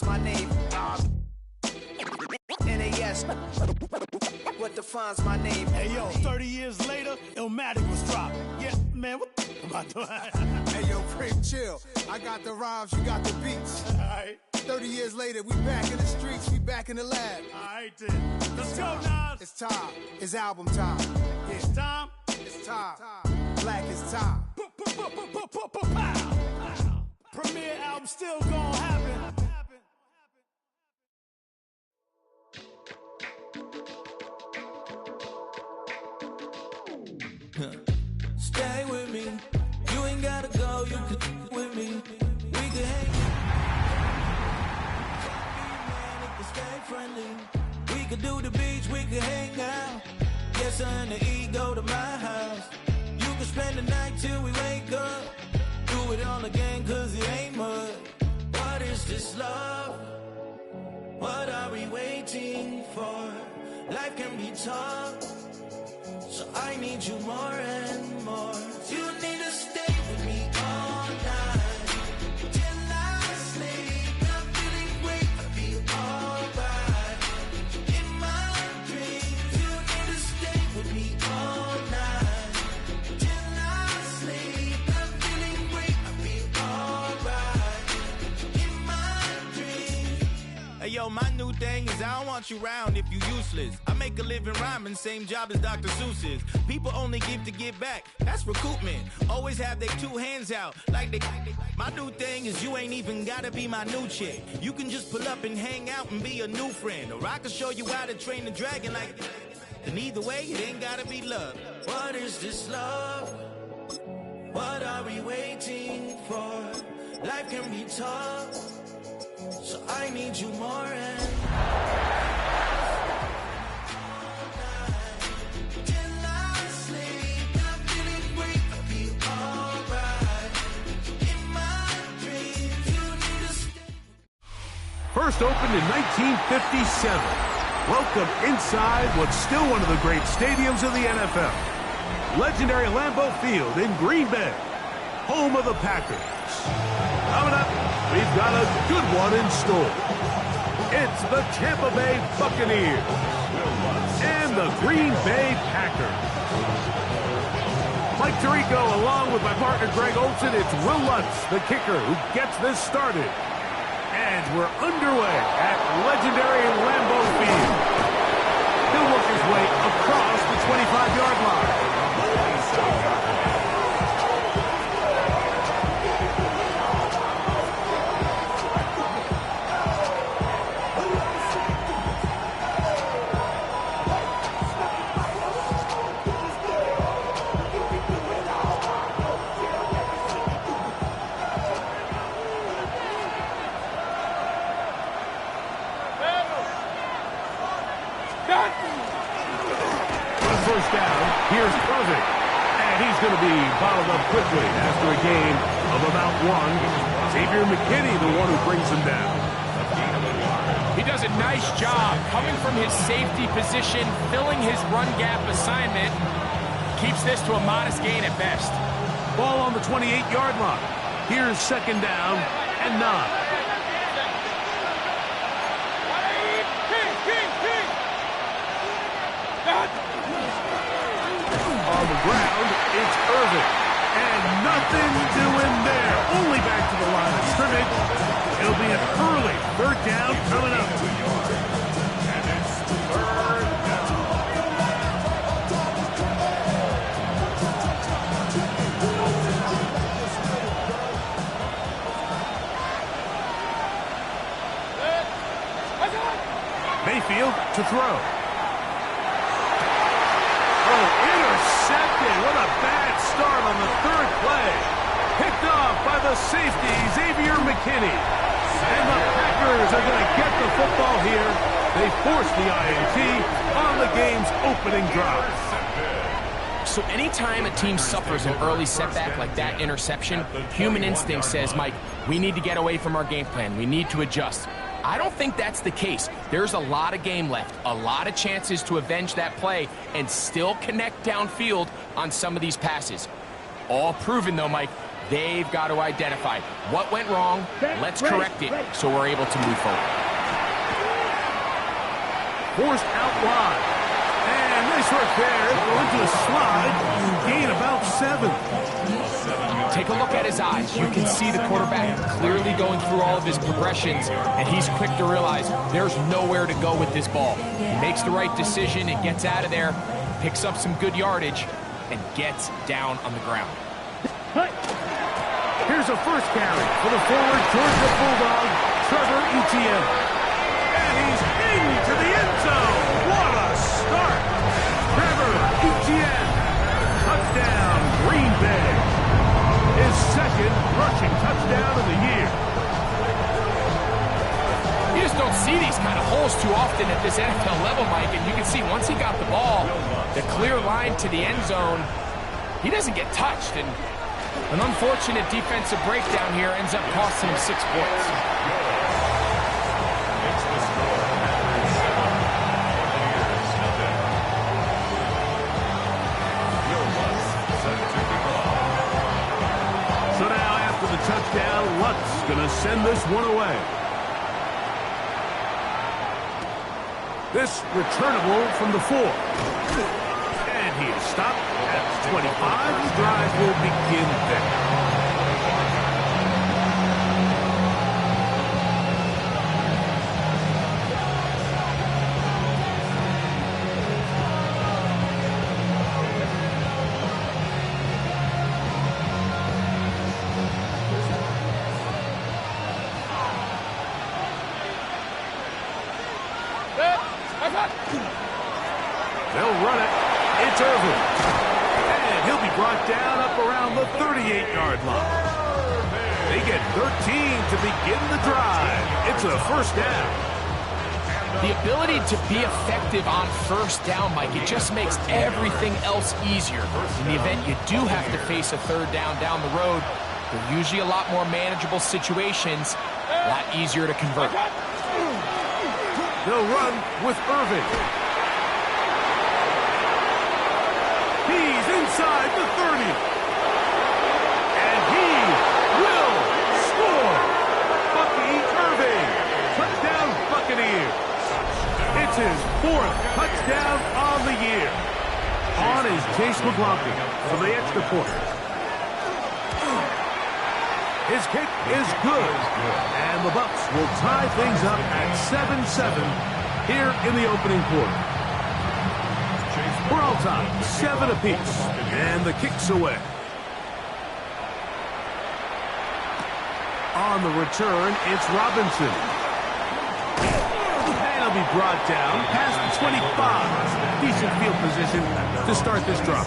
My name, NAS. What defines my name? Hey yo, 30 years later, Illmatic was dropped. Yeah, man, what am I doing? Hey yo, Prim, chill. I got the rhymes, you got the beats. Alright. 30 years later, we back in the streets, we back in the lab. Alright then. Let's go, Nas. It's time. It's album time. Yeah. It's time. It's time. Black is time. Premiere album still gonna happen. Stay with me. You ain't gotta go. You could with me. We could hang. Man, it could stay friendly. We could do the beach. We could hang out. Yes, and the ego to my house. You could spend the night till we wake up. Do it all again, cause it ain't mud. What is this love? What are we waiting for? Life can be tough, so I need you more and more. You need to stay with me all night till I sleep. I'm feeling great, I feel alright. In my dreams, you need to stay with me all night till I sleep. I'm feeling great, I feel alright. In my dreams. Hey yo, my new thing is I don't want you round if you useless. I make a living rhyming, same job as Dr. Seuss's. People only give to give back, that's recoupment. Always have their two hands out, like they. My new thing is you ain't even gotta be my new chick. You can just pull up and hang out and be a new friend. Or I can show you how to train the dragon like. And either way, it ain't gotta be love. What is this love? What are we waiting for? Life can be tough, so I need you more and till I sleep. I'm feeling great, I feel alright. In my dreams, you need to stay. First opened in 1957. Welcome inside what's still one of the great stadiums of the NFL. Legendary Lambeau Field in Green Bay, home of the Packers. Coming up, we've got a good one in store. It's the Tampa Bay Buccaneers and the Green Bay Packers. Mike Tirico, along with my partner Greg Olson, it's Will Lutz, the kicker, who gets this started. And we're underway at legendary Lambeau Field. He'll work his way across the 25-yard line. First down, here's Irving. And he's going to be bottled up quickly after a game of about one. Xavier McKinney, the one who brings him down. He does a nice job coming from his safety position, filling his run gap assignment. Keeps this to a modest gain at best. Ball on the 28-yard line. Here's second down and 9. On the ground, it's Irving. And nothing doing there. Only back to the line of scrimmage. It'll be an early third down coming up. And it's third down. Mayfield to throw. Intercepted. What a bad start on the third play. Picked off by the safety, Xavier McKinney. And the Packers are going to get the football here. They force the INT on the game's opening drive. So anytime a team suffers an early setback like that interception, human instinct says, Mike, we need to get away from our game plan. We need to adjust. I don't think that's the case. There's a lot of game left, a lot of chances to avenge that play and still connect downfield on some of these passes. All proven, though, Mike, they've got to identify what went wrong, let's correct it so we're able to move forward. Forced out wide. And nice work there. Go into the slide. Gain about 7. Take a look at his eyes. You can see the quarterback clearly going through all of his progressions, and he's quick to realize there's nowhere to go with this ball. He makes the right decision and gets out of there, picks up some good yardage, and gets down on the ground. Here's a first carry for the forward Georgia Bulldog, Trevor Etienne. And he's into the end zone. What a start. Trevor Etienne. Touchdown, Green Bay. His second rushing touchdown of the year. You just don't see these kind of holes too often at this NFL level, Mike, and you can see once he got the ball, the clear line to the end zone, he doesn't get touched, and an unfortunate defensive breakdown here ends up costing him 6 points. So now after the touchdown, Lutz gonna send this one away. This returnable from the 4. And he is stopped at 25. The drive will begin there. They'll run it. It's Irvin. And he'll be brought down up around the 38-yard line. They get 13 to begin the drive. It's a first down. The ability to be effective on first down, Mike, it just makes everything else easier. In the event you do have to face a third down the road, they're usually a lot more manageable situations, a lot easier to convert. They'll run with Irvin. He's inside the 30. And he will score. Bucky Irving. Touchdown Buccaneers. It's his 4th touchdown on the year. On is Chase McLaughlin for the extra point. His kick is good. And the Bucs will tie things up at 7-7 here in the opening quarter. We're all tied, 7 apiece. And the kick's away. On the return, it's Robinson. And he'll be brought down past the 25. Decent field position to start this drive.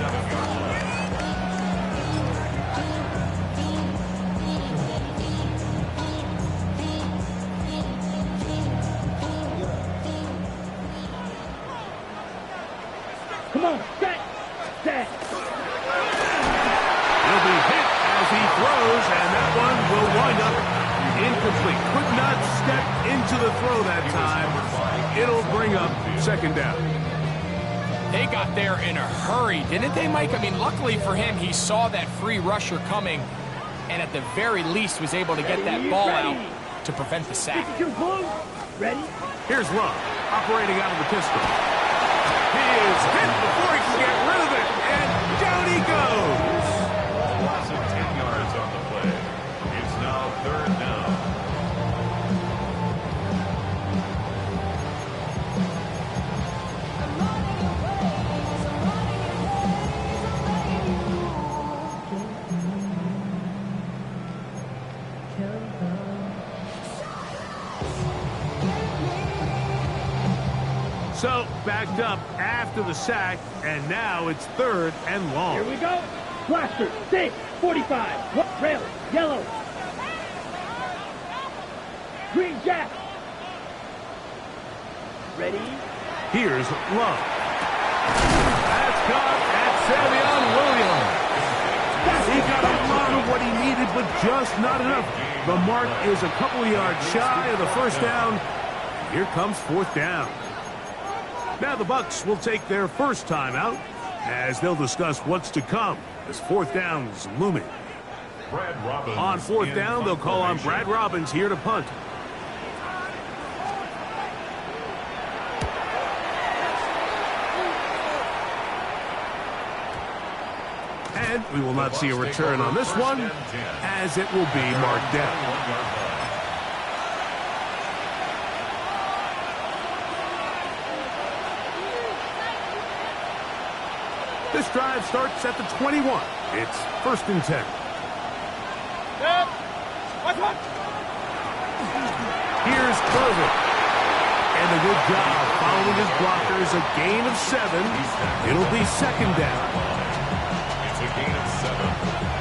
Come on, set. He'll be hit as he throws, and that one will wind up incomplete. Could not step into the throw that time. It'll bring up second down. They got there in a hurry, didn't they, Mike? I mean, luckily for him, he saw that free rusher coming, and at the very least was able to get that ball out to prevent the sack. Ready? Here's Love, operating out of the pistol. He is hit before he can get rid of it, and down he goes. Loss of 10 yards on the play. It's now third down. So, backed up after the sack, and now it's 3rd and long. Here we go. Blaster, 6, 45. Rail, yellow. Green jack. Ready? Here's Love. That's caught at Savion Williams. He got a lot of what he needed, but just not enough. The mark is a couple of yards shy of the first down. Here comes 4th down. Now the Bucs will take their first time out as they'll discuss what's to come as 4th down is looming. Brad Robbins. On fourth down, they'll call on Brad Robbins here to punt. And we will not see a return on this one, as it will be marked down. This drive starts at the 21. It's 1st and 10. Here's Curvin. And a good job following his blockers. A gain of 7. It'll be 2nd down. It's a gain of 7.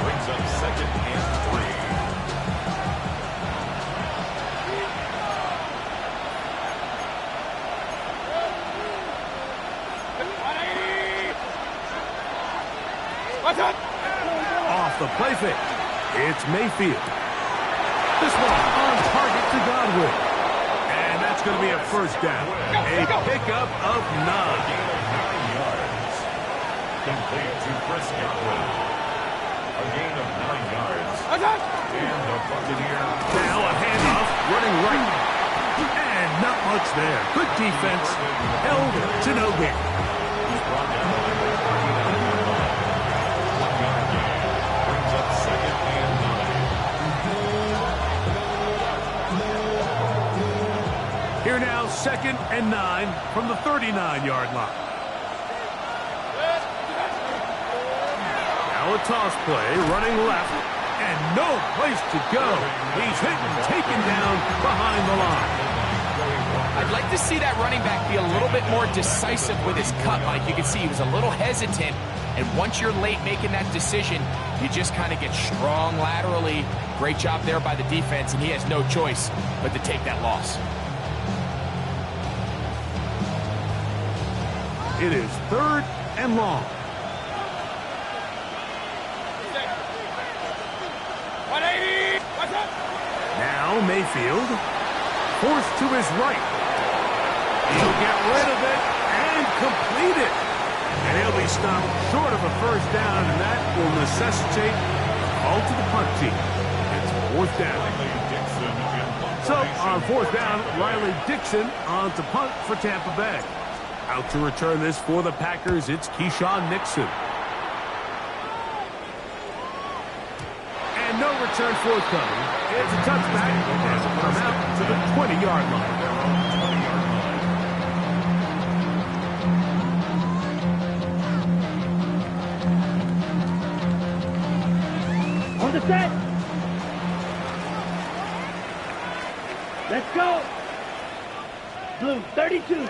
Brings up 2nd and 3. Off the play fake. It's Mayfield. This one on target to Godwin. And that's going to be a 1st down. A pickup of 9. 9 yards. Complete to Chris Godwin. A gain of 9 yards. And the Buccaneer. Now a handoff, running right. And not much there. Good defense. Held to no gain. Brought down by the 39-yard line. 1-yard gain. Brings up 2nd and 9. Here now, 2nd and 9 from the 39-yard line. Now a toss play, running left, and no place to go. He's hit and taken down behind the line. I'd like to see that running back be a little bit more decisive with his cut, Mike. You can see he was a little hesitant, and once you're late making that decision, you just kind of get strong laterally. Great job there by the defense, and he has no choice but to take that loss. It is 3rd and long. Now Mayfield, forced to his right. He'll get rid of it and complete it. And he'll be stopped short of a 1st down, and that will necessitate a call to the punt team. It's 4th down. So on 4th down, Riley Dixon on to punt for Tampa Bay. Out to return this for the Packers, it's Keyshawn Nixon. And no return forthcoming. It's a touchback, and will come out to the 20-yard line. On the set. Let's go. Blue, 32.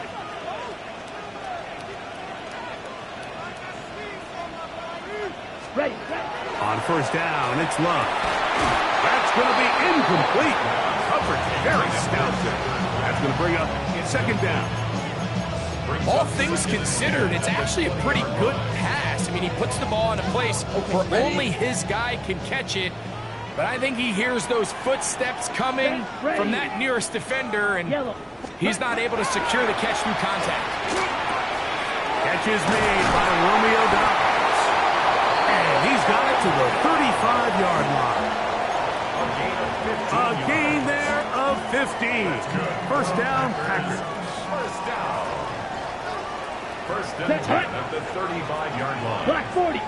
Ready. On 1st down, it's Love. That's going to be incomplete. Coverage very stout there. That's going to bring up 2nd down. All things considered, it's actually a pretty good pass. I mean, he puts the ball in a place where only his guy can catch it. But I think he hears those footsteps coming from that nearest defender, and he's not able to secure the catch through contact. Catch is made by Romeo Dobbs. And he's got it to the 35-yard line. A gain there of 15. 1st down, Packers. 1st down. 1st and 10 at the 35-yard line. Black 40.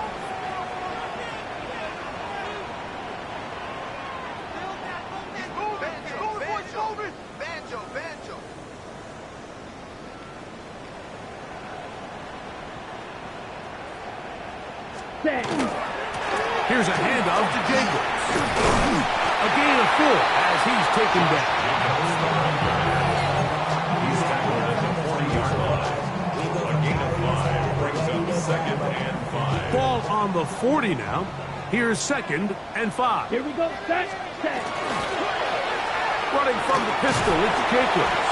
Here's a handoff to Jacobs. A gain of 4 as he's taken down. He's tackled at the 40-yard line. A gain of 5 brings up 2nd and 5. Ball on the 40 now. Here's 2nd and 5. Here we go. Set. Running from the pistol, it's Jacobs.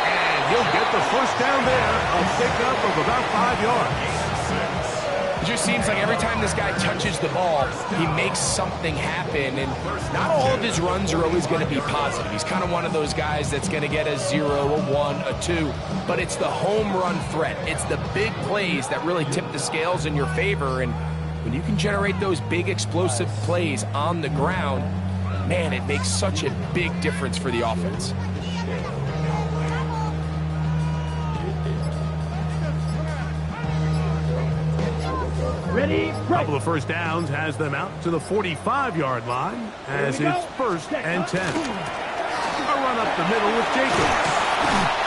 And he'll get the 1st down there. A pickup of about 5 yards. It just seems like every time this guy touches the ball, he makes something happen, and not all of his runs are always going to be positive. He's kind of one of those guys that's going to get a 0, a 1, a 2, but it's the home run threat. It's the big plays that really tip the scales in your favor, and when you can generate those big explosive plays on the ground, man, it makes such a big difference for the offense. Ready, A couple of first downs has them out to the 45-yard line as it's 1st and 10. A run up the middle with Jacobs.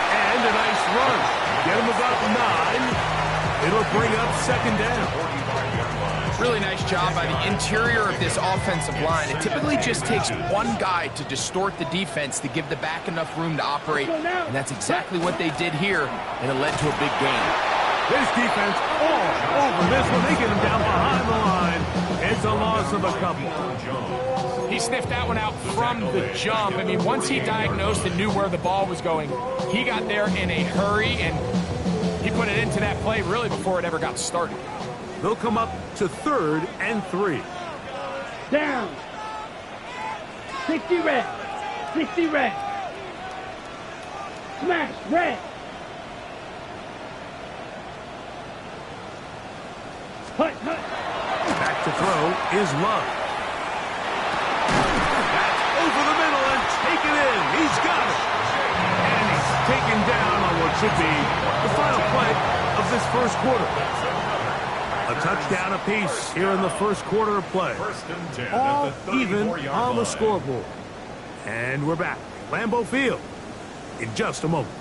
And a nice run. Get him about 9. It'll bring up 2nd down. Really nice job by the interior of this offensive line. It typically just takes one guy to distort the defense to give the back enough room to operate, and that's exactly what they did here, and it led to a big gain. This defense all over this one. They get him down behind the line. It's a loss of a couple. He sniffed that one out from the jump. I mean, once he diagnosed and knew where the ball was going, he got there in a hurry, and he put it into that play really before it ever got started. They'll come up to 3rd and 3. down. 60 red. 60 red. Smash red. Hut, hut. Back to throw is Love. That's over the middle and taken in. He's got it. And he's taken down on what should be the final play of this first quarter. A touchdown apiece here in the first quarter of play. All even on the scoreboard. And we're back at Lambeau Field in just a moment.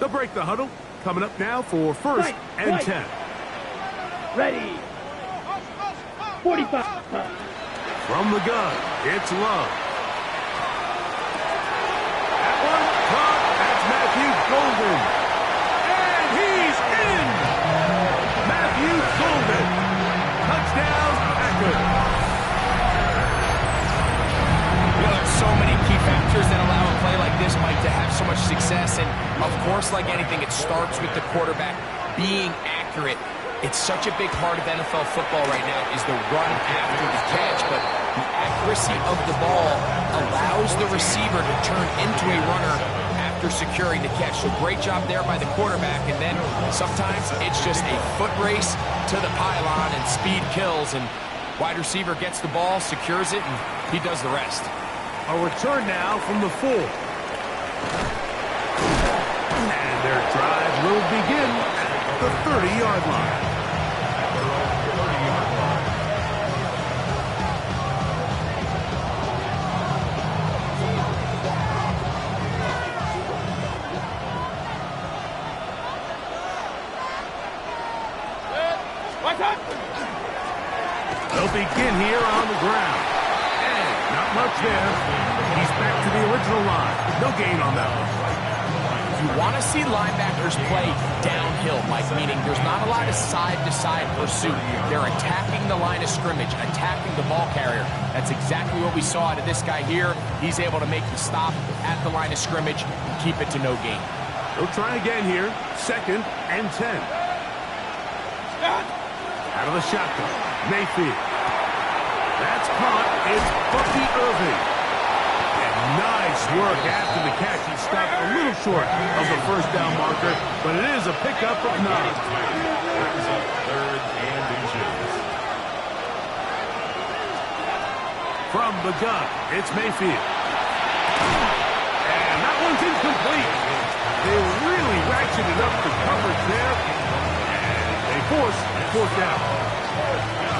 They'll break the huddle. Coming up now for 1st and 10. Ready. 45. From the gun, it's Love. That one caught. That's Matthew Golden. And he's in. Matthew Golden. Touchdown, Packers. There's so many key factors that allow a play like this, Mike, to have so much success. And, of course, like anything, it starts with the quarterback being accurate. It's such a big part of NFL football right now is the run after the catch, but the accuracy of the ball allows the receiver to turn into a runner after securing the catch. So great job there by the quarterback, and then sometimes it's just a foot race to the pylon and speed kills, and wide receiver gets the ball, secures it, and he does the rest. A return now from the 4. And their drive will begin at the 30-yard line. They'll begin here on the ground. And not much there. He's back to the original line. No gain on that one. You want to see linebackers play downhill, Mike, meaning there's not a lot of side-to-side pursuit. They're attacking the line of scrimmage, attacking the ball carrier. That's exactly what we saw out of this guy here. He's able to make the stop at the line of scrimmage and keep it to no gain. They'll try again here. 2nd and 10. Out of the shotgun, Mayfield. That's caught. It's Bucky Irving. And nice work after the catch. He stopped a little short of the first down marker, but it is a pickup of 9. Brings up 3rd and inches. From the gun, it's Mayfield. And that one's incomplete. They really ratcheted up the coverage there. And they force 4th down.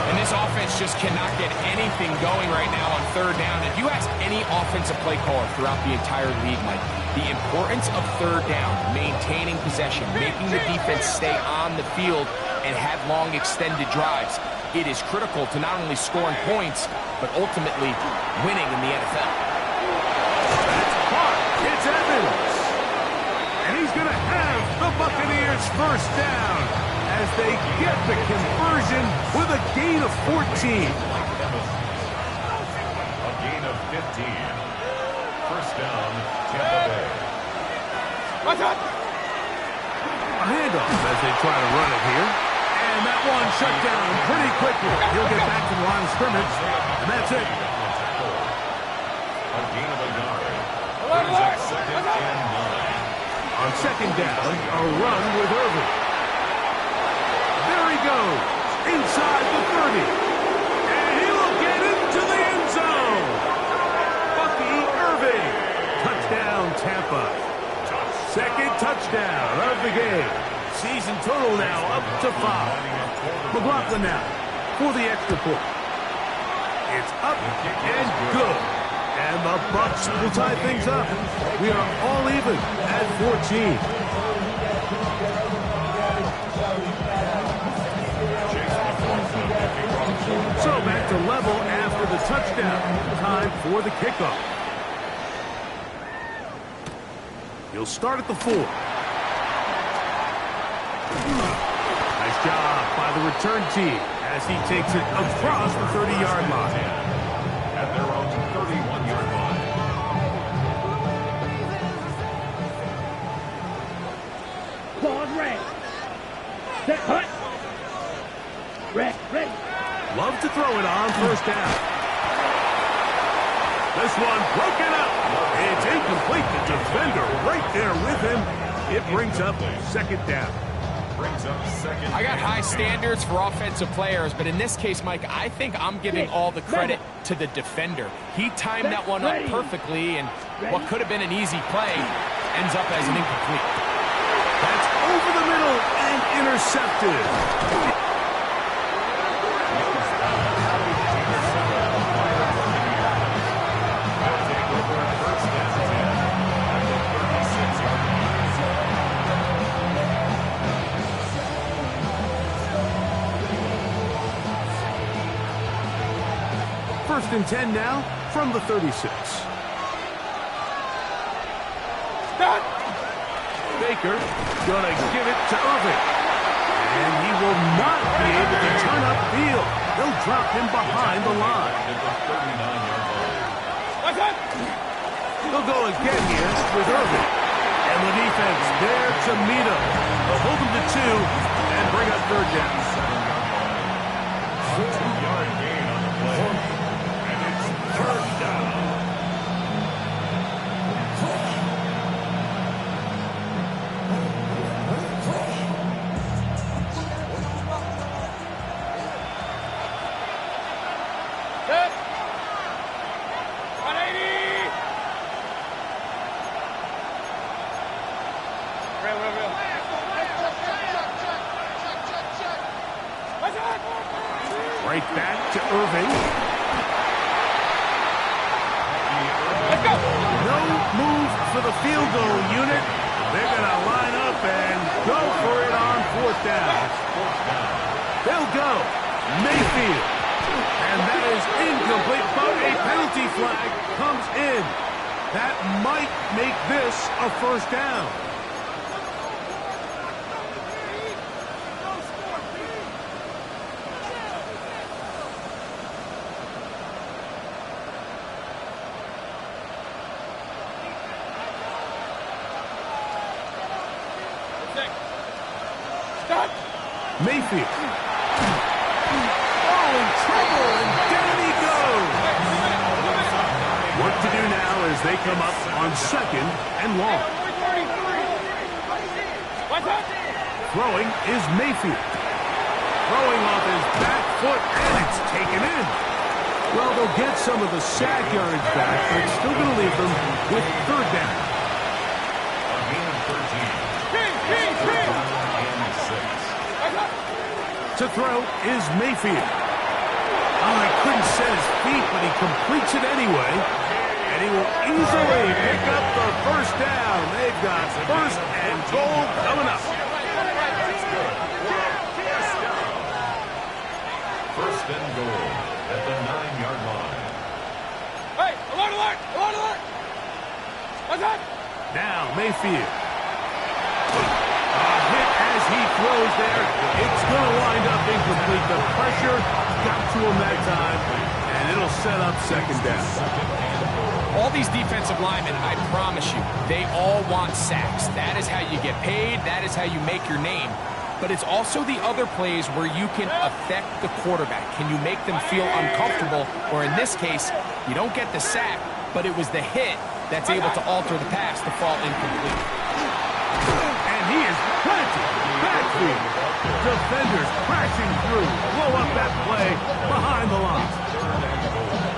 And this offense just cannot get anything going right now on 3rd down. If you ask any offensive play caller throughout the entire league, Mike, the importance of 3rd down, maintaining possession, making the defense stay on the field and have long extended drives, it is critical to not only scoring points, but ultimately winning in the NFL. That's caught. It's Evans. And he's going to have the Buccaneers 1st down as they get the conversion with a gain of 14. A gain of 15. 1st down, Tampa Bay. A handoff as they try to run it here. And that one shut down pretty quickly. He'll get back to the line of scrimmage, and that's it. A gain of a yard. Brings up 2nd and 9. On second down, a run with Irving. There he goes, inside the 30. And he will get into the end zone. Bucky Irving. Touchdown, Tampa. Second touchdown of the game. Season total now up to 5. McLaughlin now for the extra point. It's up and good. And the Bucs will tie things up. We are all even at 14. So back to level after the touchdown. Time for the kickoff. He'll start at the 4. Nice job by the return team as he takes it across the 30-yard line. At their own 31-yard line. Pause, red. Set, hut. Red, ready. Love to throw it on first down. This one broken up. It's incomplete. The defender right there with him. It brings up second down. I got high standards for offensive players, but in this case, Mike, I think I'm giving all the credit to the defender. He timed that one up perfectly, and what could have been an easy play ends up as an incomplete. That's over the middle and intercepted. First and 10 now from the 36. Baker gonna give it to Irving. And he will not be able to turn upfield. They'll drop him behind the line. They'll go again here with Irving. And the defense there to meet him. They'll hold him to 2 and bring up third down. 2-yard gain on the play. Third down. Set. 180. Real. Right back to Irving. Let's go. No move for the field goal unit. They're going to line up and go for it on fourth down. They'll go. Mayfield. And that is incomplete, but a penalty flag comes in. That might make this a first down. Mayfield. Oh, in trouble, and down he goes. Work to do now as they come up on second and long. Throwing is Mayfield. Throwing off his back foot, and it's taken in. Well, they'll get some of the sack yardage back, but it's still going to leave them with third down. A gain of 13. To throw is Mayfield. Oh, he couldn't set his feet, but he completes it anyway. And he will easily pick up the first down. They've got first and goal coming up. First and goal at the 9-yard line. Hey, alert! What's that? Now Mayfield. A hit as he throws there. It's going to wind up incomplete. The pressure got to him that time, and it'll set up second down. All these defensive linemen, I promise you, they all want sacks. That is how you get paid. That is how you make your name. But it's also the other plays where you can affect the quarterback. Can you make them feel uncomfortable? Or in this case, you don't get the sack, but it was the hit that's able to alter the pass to fall incomplete. Planted. Backfield. Defenders crashing through. Blow up that play behind the line.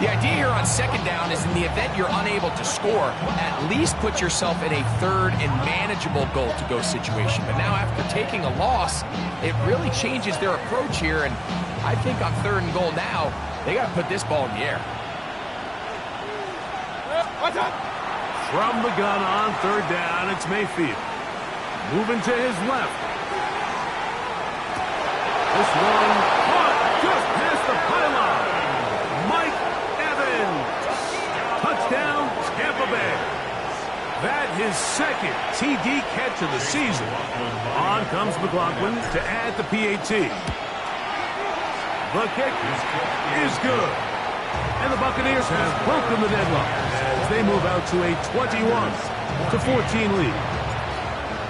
The idea here on second down is in the event you're unable to score, at least put yourself in a third and manageable goal-to-go situation. But now after taking a loss, it really changes their approach here. And I think on third and goal now, they got to put this ball in the air. From the gun on third down, it's Mayfield. Moving to his left. This one caught just past the pylon. Mike Evans. Touchdown, Tampa Bay. That his second TD catch of the season. On comes McLaughlin to add the PAT. The kick is good. And the Buccaneers have broken the deadlock as they move out to a 21-14 lead.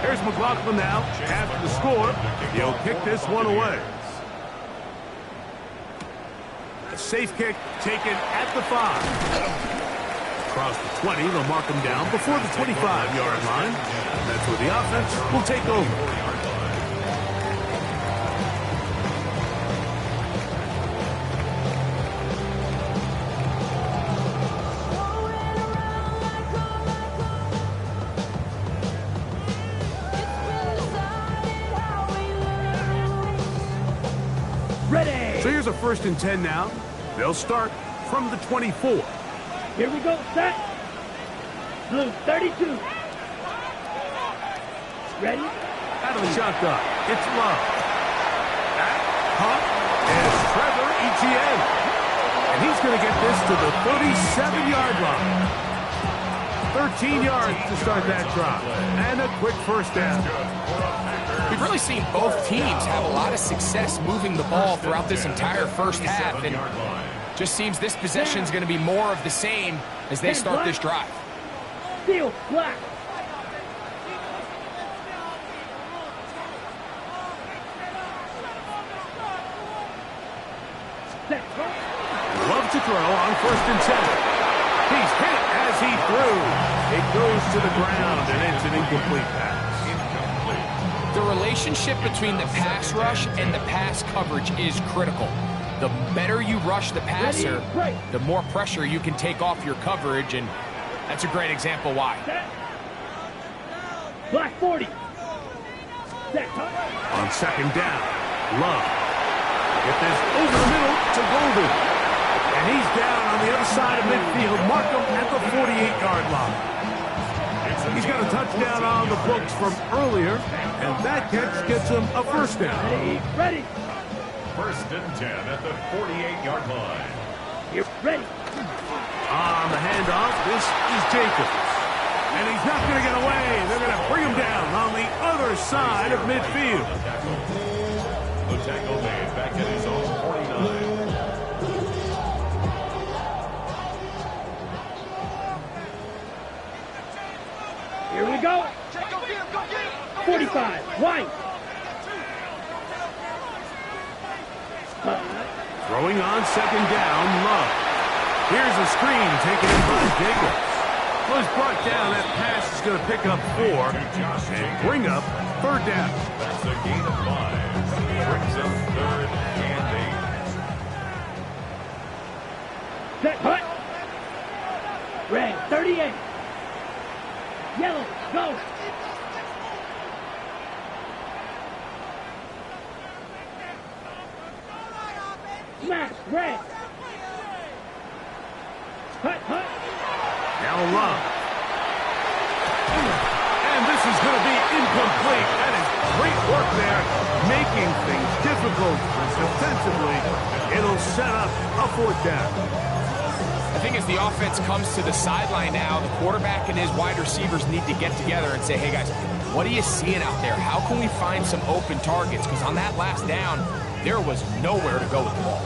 Here's McLaughlin now. After the score, he'll kick this one away. A safe kick taken at the 5. Across the 20, they'll mark him down before the 25-yard line. That's where the offense will take over. So here's a 1st and 10 now. They'll start from the 24. Here we go, set. Blue 32. Ready? Out of the shotgun, it's Love. That caught is Trevor Etienne. And he's going to get this to the 37-yard line. 13 yards to start that drive. And a quick 1st down. We've really seen both teams have a lot of success moving the ball throughout this entire first half, and just seems this possession is going to be more of the same as they start this drive. Steel black. Love to throw on 1st and 10. He's hit as he threw. It goes to the ground, and it's an incomplete pass. The relationship between the pass rush and the pass coverage is critical. The better you rush the passer, the more pressure you can take off your coverage, and that's a great example why. Black 40. On 2nd down, Love. Get this over the middle to Golden. And he's down on the other side of midfield. Mark him at the 48-yard line. He's got a touchdown on the books from earlier, and that catch gets him a 1st down. Ready. 1st and 10 at the 48-yard line. You're ready. On the handoff, this is Jacobs. And he's not going to get away. They're going to bring him down on the other side of midfield. The tackle made back at his own 49. Here we go. 45. White. Throwing on 2nd down, Love. Here's a screen taken in by Jacobs. Was brought down. That pass is going to pick up 4 and bring up 3rd down. That's a gain of 5. Brings up 3rd and 8. Set. Hut. Red 38. Yellow. Go. Smash. Red. Hut. Hut. Now Love. And this is going to be incomplete. That is great work there, making things difficult defensively. It'll set up a 4th down. I think as the offense comes to the sideline now, the quarterback and his wide receivers need to get together and say, hey guys, what are you seeing out there? How can we find some open targets? Because on that last down, there was nowhere to go with the ball.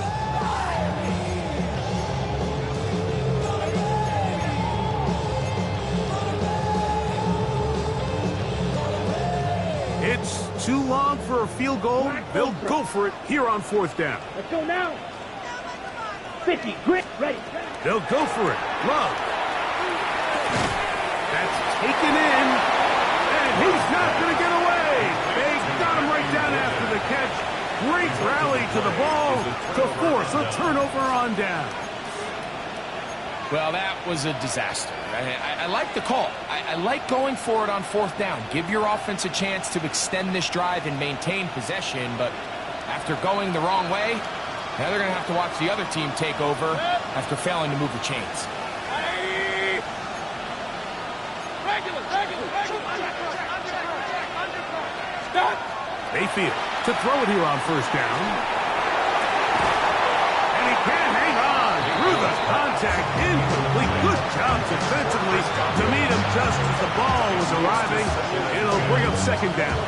It's too long for a field goal. They'll go for it here on 4th down. Let's go now. 50. Grit. Ready. They'll go for it. Love. That's taken in. And he's not going to get away. catch. Great rally to the ball to force a turnover on down. Well, that was a disaster. I like the call. I like going for it on 4th down. Give your offense a chance to extend this drive and maintain possession, but after going the wrong way, now they're going to have to watch the other team take over after failing to move the chains. Mayfield to throw it here on 1st down. And he can't hang on through the contact. Incomplete. Good job defensively to meet him just as the ball was arriving. It'll bring up 2nd down.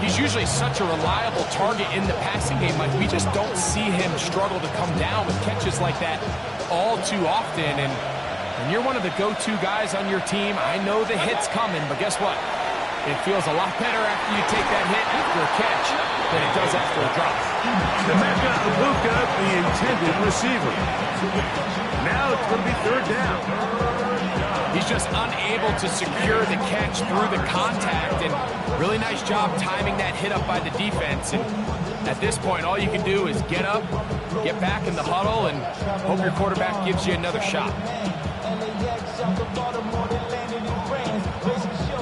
He's usually such a reliable target in the passing game. Like, we just don't see him struggle to come down with catches like that all too often. And when you're one of the go-to guys on your team, I know the hit's coming, but guess what? It feels a lot better after you take that hit after a catch than it does after a drop. Emeka Ibuka, the intended receiver. Now it's going to be 3rd down. He's just unable to secure the catch through the contact, and really nice job timing that hit up by the defense. And at this point, all you can do is get up, get back in the huddle, and hope your quarterback gives you another shot.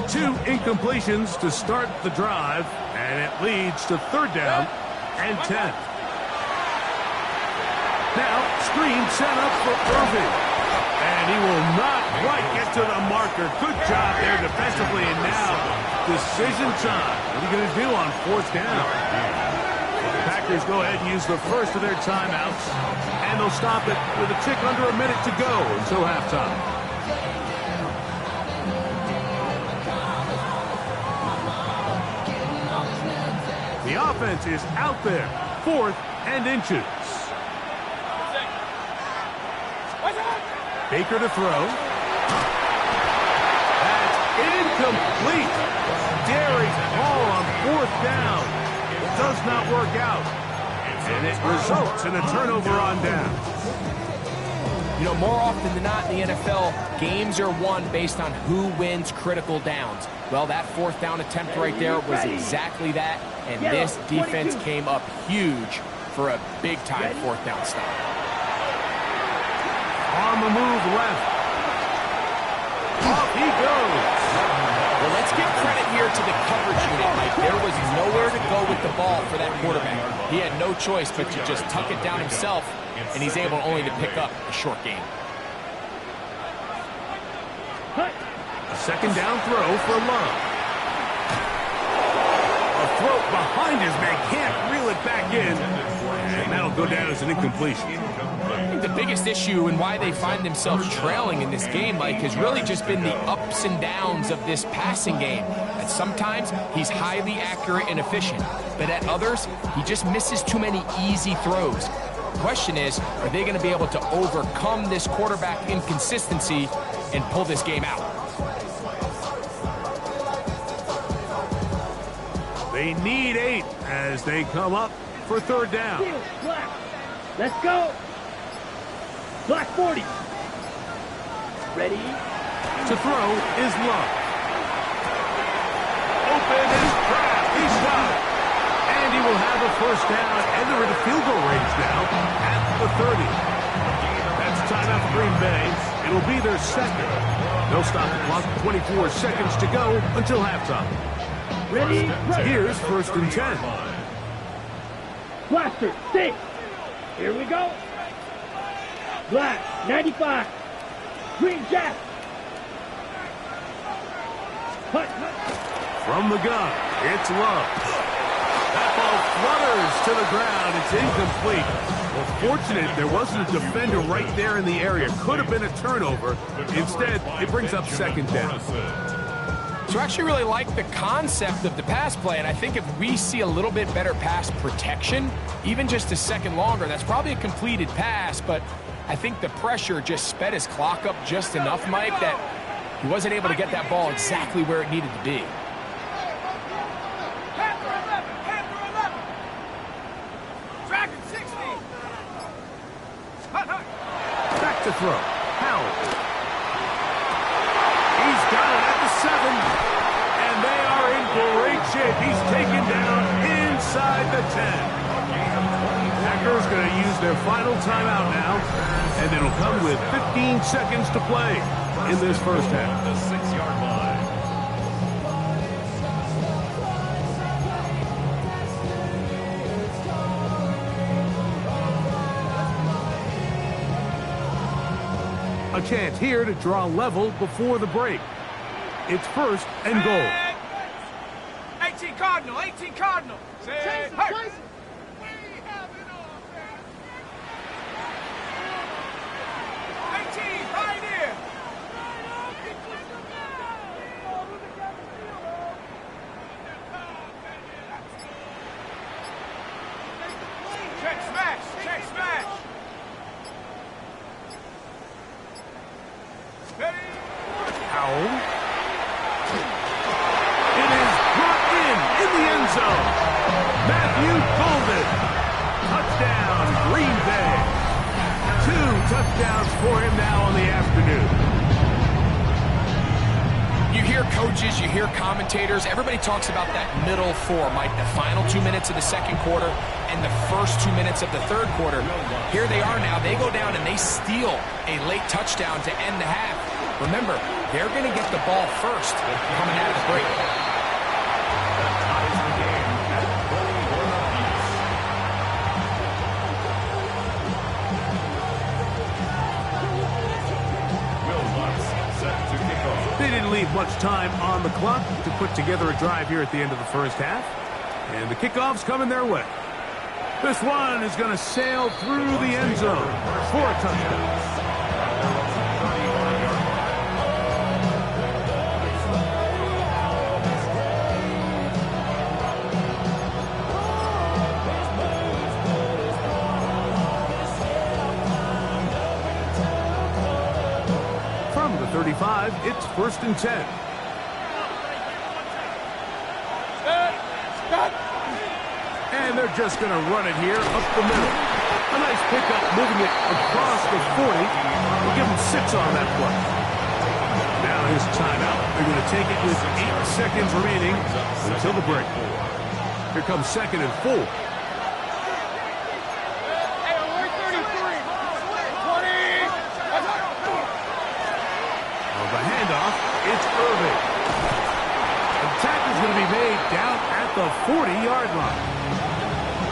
2 incompletions to start the drive, and it leads to 3rd down and 10. Now, screen set up for Irving. And he will not quite get to the marker. Good job there defensively, and now decision time. What are you going to do on 4th down? The Packers go ahead and use the first of their timeouts, and they'll stop it with a tick under a minute to go until halftime. The offense is out there, 4th and inches. Baker to throw. That's incomplete. Daring ball on 4th down. Does not work out. And it results in a turnover on down. You know, more often than not in the NFL, games are won based on who wins critical downs. Well, that 4th down attempt right there was exactly that, and this defense came up huge for a big-time 4th down stop. On the move left. Off he goes. Well, let's give credit here to the coverage unit, Mike. There was nowhere to go with the ball for that quarterback. He had no choice but to just tuck it down himself, and he's able only to pick up a short gain. A 2nd down throw for Love. A throw behind his man. Can't reel it back in. And that'll go down as an incompletion. I think the biggest issue and why they find themselves trailing in this game, Mike, has really just been the ups and downs of this passing game. And sometimes he's highly accurate and efficient, but at others, he just misses too many easy throws. The question is, are they going to be able to overcome this quarterback inconsistency and pull this game out? They need 8 as they come up for 3rd down. Black. Let's go. Black 40. Ready? To throw is Love. Open is Kraft. He's got it. And he will have a 1st down, and they're in the field goal range now at the 30. That's timeout for Green Bay. It'll be their 2nd. They'll stop the clock with 24 seconds to go until halftime. Ready? Here's 1st and 10. Blaster, 6. Here we go. Black, 95. Green Jack. Hut. From the gun, it's Love. That ball flutters to the ground. It's incomplete. Well, fortunate there wasn't a defender right there in the area. Could have been a turnover. Instead, it brings up 2nd down. So I actually really like the concept of the pass play, and I think if we see a little bit better pass protection, even just a second longer, that's probably a completed pass, but I think the pressure just sped his clock up just enough, Mike, that he wasn't able to get that ball exactly where it needed to be. Back to throw. Howard. He's got it at the 7. And they are in great shape. He's taken down inside the 10. Packers going to use their final timeout now, and it'll come with 15 seconds to play in this first half. The 6-yard line. A chance here to draw level before the break. It's first and goal. 18 Cardinal, 18 Cardinal. Chase him, chase him. Touchdowns for him now on the afternoon. You hear coaches, you hear commentators, everybody talks about that middle four, Mike, the final 2 minutes of the second quarter and the first 2 minutes of the third quarter. Here they are now. They go down and they steal a late touchdown to end the half. Remember, they're going to get the ball first coming out of the break. That ties the game at 31 apiece. They didn't leave much time on the clock to put together a drive here at the end of the first half. And the kickoff's coming their way. This one is going to sail through the end zone for a touchdown. From the 35, it's first and 10. And they're just going to run it here up the middle. A nice pickup moving it across the 40. We'll give them 6 on that play. Now his timeout. They're going to take it with 8 seconds remaining until the break. Here comes second and 4. The handoff, it's Irving. The tackle's going to be made down at the 40-yard line.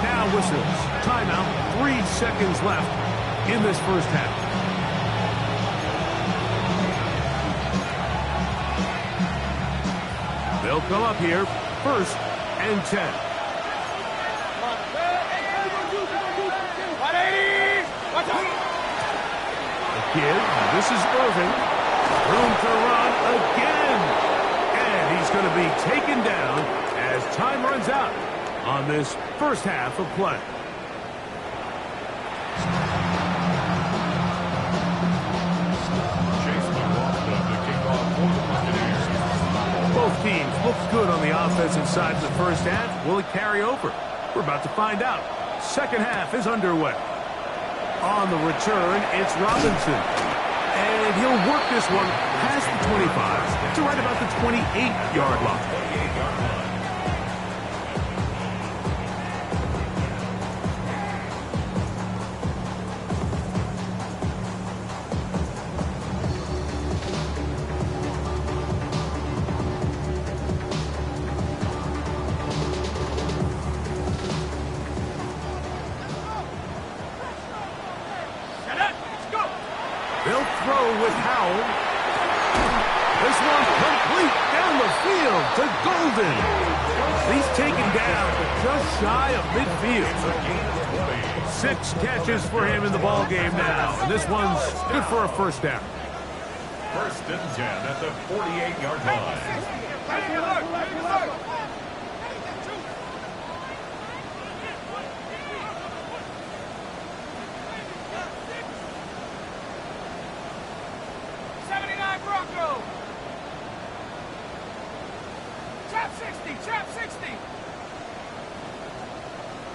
Now whistles. Timeout. 3 seconds left in this first half. They'll come up here first and 10. The kid, this is Irving. Room to run again. And he's going to be taken down as time runs out on this first half of play. Both teams look good on the offensive side of the first half. Will it carry over? We're about to find out. Second half is underway. On the return, it's Robinson. And he'll work this one past the 25 to right about the 28-yard line. They'll throw with Howell. This one complete down the field to Golden. He's taken down just shy of midfield. 6 catches for him in the ball game now. And this one's good for a first down. First and 10 at the 48-yard line. Trap 60.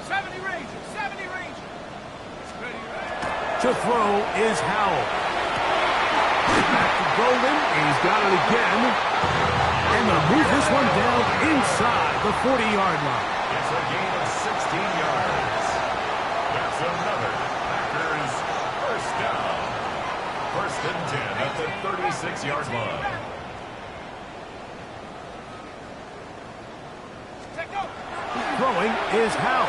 70 Ranger. To throw is Howell. Back to Golden, and he's got it again. And they'll move this one down inside the 40-yard line. It's a gain of yards. That's another Packers first down. 1st and 10 at the 36-yard line. Throwing is Howe.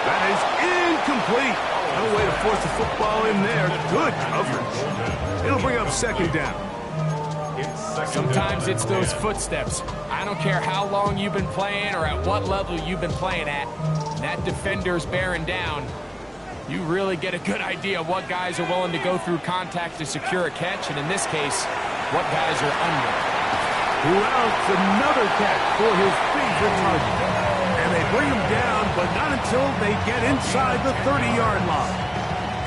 That is incomplete. No way to force the football in there. Good coverage. It'll bring up 2nd down. Sometimes it's those footsteps. I don't care how long you've been playing or at what level you've been playing at. That defender's bearing down. You really get a good idea of what guys are willing to go through contact to secure a catch, and in this case, what guys are unwilling. Who else? Another catch for his favorite target. And they bring him down, but not until they get inside the 30-yard line.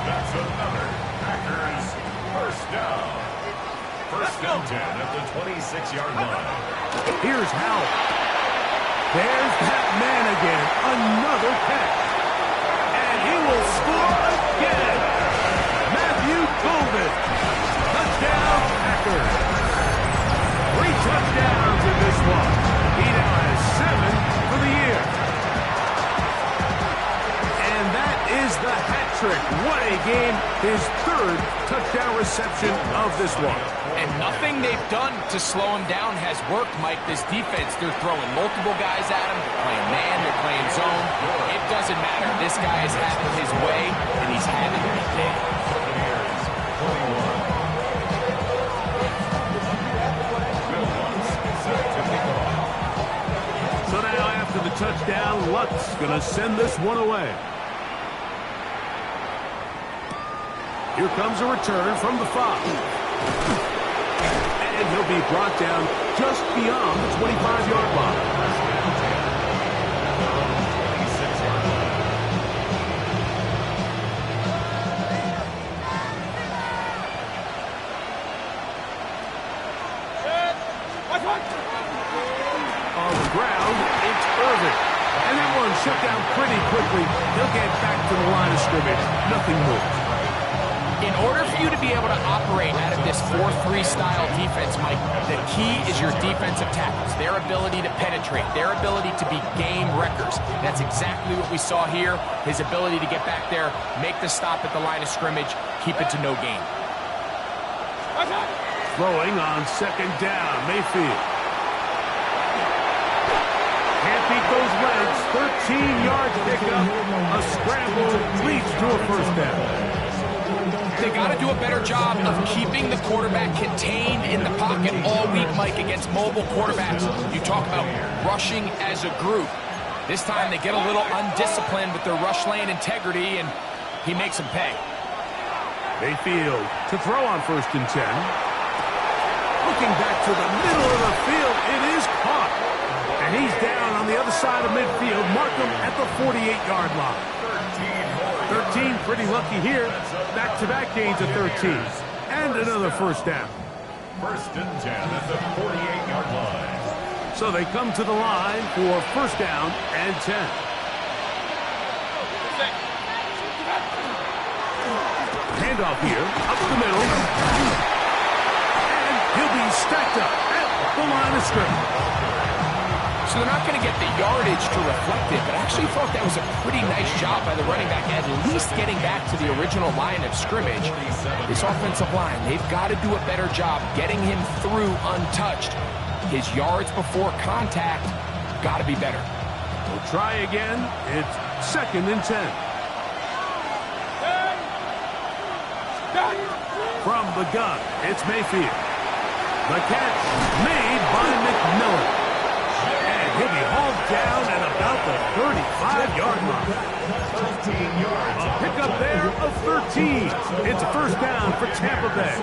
That's another Packers first down. 1st and 10 at the 26-yard line. Here's Howell. There's that man again. Another catch. And he will score again. Matthew Golden. Touchdown, Packers. 3 touchdowns in this one. He now has 7 for the year. And that is the hat trick. What a game. His 3rd touchdown reception of this one. And nothing they've done to slow him down has worked, Mike. This defense, they're throwing multiple guys at him. They're playing man, they're playing zone. It doesn't matter. This guy is having his way, and he's having it big. So now after the touchdown, Lutz going to send this one away. Here comes a return from the 5. And he'll be brought down just beyond the 25-yard line. On the ground, it's Irvin. And that one shut down pretty quickly. He'll get back to the line of scrimmage. Nothing more. In order for you to be able to operate out of this 4-3 style defense, Mike, the key is your defensive tackles, their ability to penetrate, their ability to be game wreckers. That's exactly what we saw here, his ability to get back there, make the stop at the line of scrimmage, keep it to no gain. Throwing on 2nd down, Mayfield. Can't beat those legs, 13 yards pickup, a scramble leads to a 1st down. They got to do a better job of keeping the quarterback contained in the pocket all week, Mike, against mobile quarterbacks. You talk about rushing as a group. This time they get a little undisciplined with their rush lane integrity, and he makes them pay. Mayfield to throw on 1st and 10. Looking back to the middle of the field, it is caught. And he's down on the other side of midfield. Mark him at the 48-yard line. 13, pretty lucky here. Back-to-back gains of 13. And another 1st down. 1st and 10 at the 48-yard line. So they come to the line for 1st down and 10. Handoff here, up the middle. And he'll be stacked up at the line of scrimmage. So they're not going to get the yardage to reflect it, but I actually thought that was a pretty nice job by the running back, at least getting back to the original line of scrimmage. This offensive line, they've got to do a better job getting him through untouched. His yards before contact got to be better. We'll try again. It's 2nd and 10. From the gun, it's Mayfield. The catch made by McMillan. He'll be hauled down at about the 35-yard line. A pickup there of 13. It's a 1st down for Tampa Bay.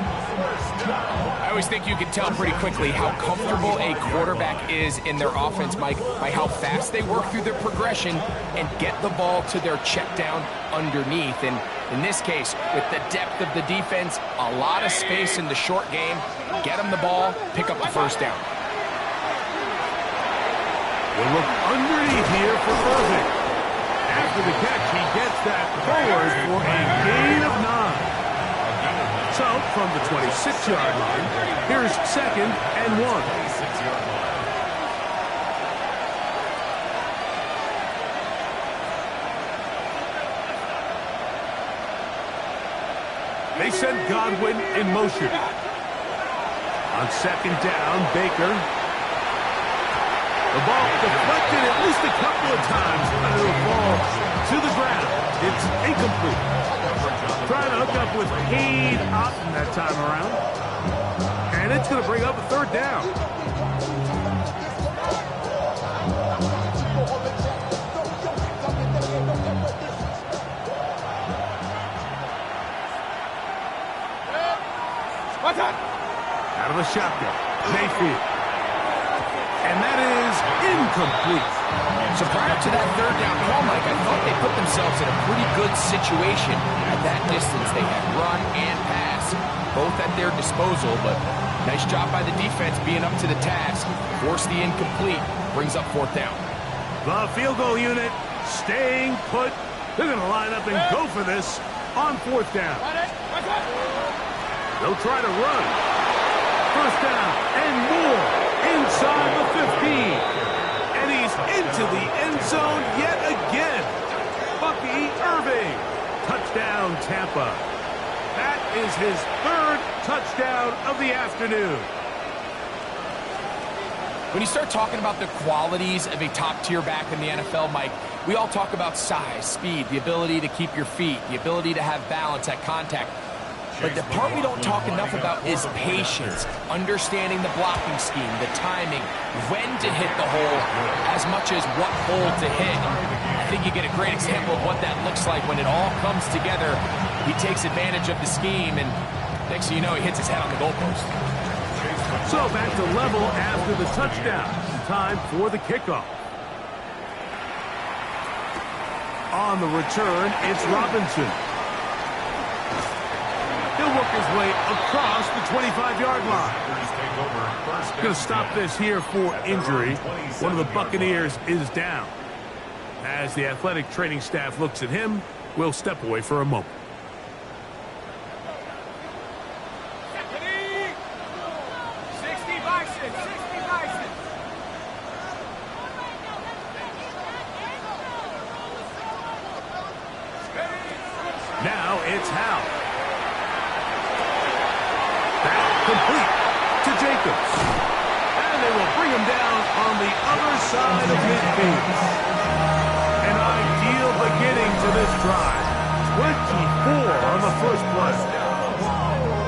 I always think you can tell pretty quickly how comfortable a quarterback is in their offense, Mike, by how fast they work through their progression and get the ball to their check down underneath. And in this case, with the depth of the defense, a lot of space in the short game, get them the ball, pick up the 1st down. We'll look underneath here for Irvin. After the catch, he gets that forward for a gain of 9. So, from the 26-yard line, here's 2nd and 1. They send Godwin in motion. On second down, Baker. The ball deflected at least a couple of times, but it'll fall to the ground. It's incomplete. Trying to hook up with Cade Otton that time around. And it's going to bring up a third down. Out of the shotgun, Mayfield. And that is incomplete. So prior to that third down call, Mike, I thought they put themselves in a pretty good situation at that distance. They had run and pass, both at their disposal, but nice job by the defense being up to the task. Force the incomplete, brings up fourth down. The field goal unit staying put. They're going to line up and go for this on fourth down. They'll try to run. First down and more inside the 15. And he's into the end zone yet again. Bucky Irving. Touchdown, Tampa. That is his third touchdown of the afternoon. When you start talking about the qualities of a top-tier back in the NFL, Mike, we all talk about size, speed, the ability to keep your feet, the ability to have balance at contact. But the part we don't talk enough about is patience, understanding the blocking scheme, the timing, when to hit the hole, as much as what hole to hit. I think you get a great example of what that looks like when it all comes together. He takes advantage of the scheme, and next thing you know, he hits his head on the goalpost. So back to level after the touchdown. Time for the kickoff. On the return, it's Robinson. He'll work his way across the 25-yard line. Going to stop this here for injury. One of the Buccaneers is down. As the athletic training staff looks at him, we'll step away for a moment. Now it's Hal. That complete to Jacobs. And they will bring him down on the other side of midfield. An ideal beginning to this drive. 24 on the first play.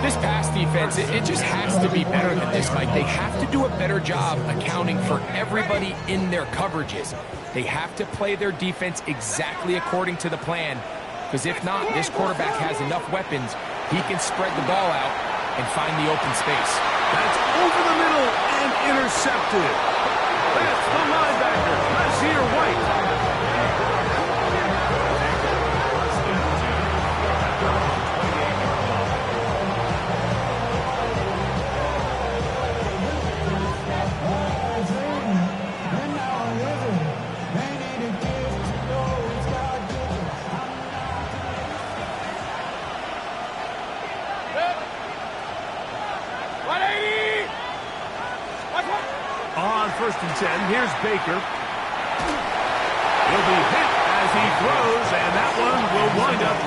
This pass defense, it just has to be better than this, Mike. They have to do a better job accounting for everybody in their coverages. They have to play their defense exactly according to the plan. Because if not, this quarterback has enough weapons, he can spread the ball out and find the open space. That's over the middle and intercepted. That's the linebacker, Nasir White. On 1st and 10, here's Baker. He'll be hit as he throws, and that one will wind up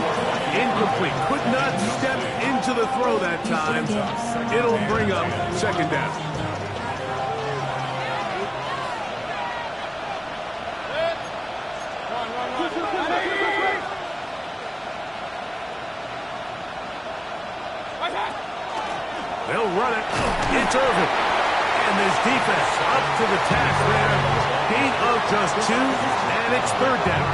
incomplete. Could not step into the throw that time. It'll bring up second down. They'll run it. It's Irving. And this defense up to the task there. Gain of just 2, and it's third down.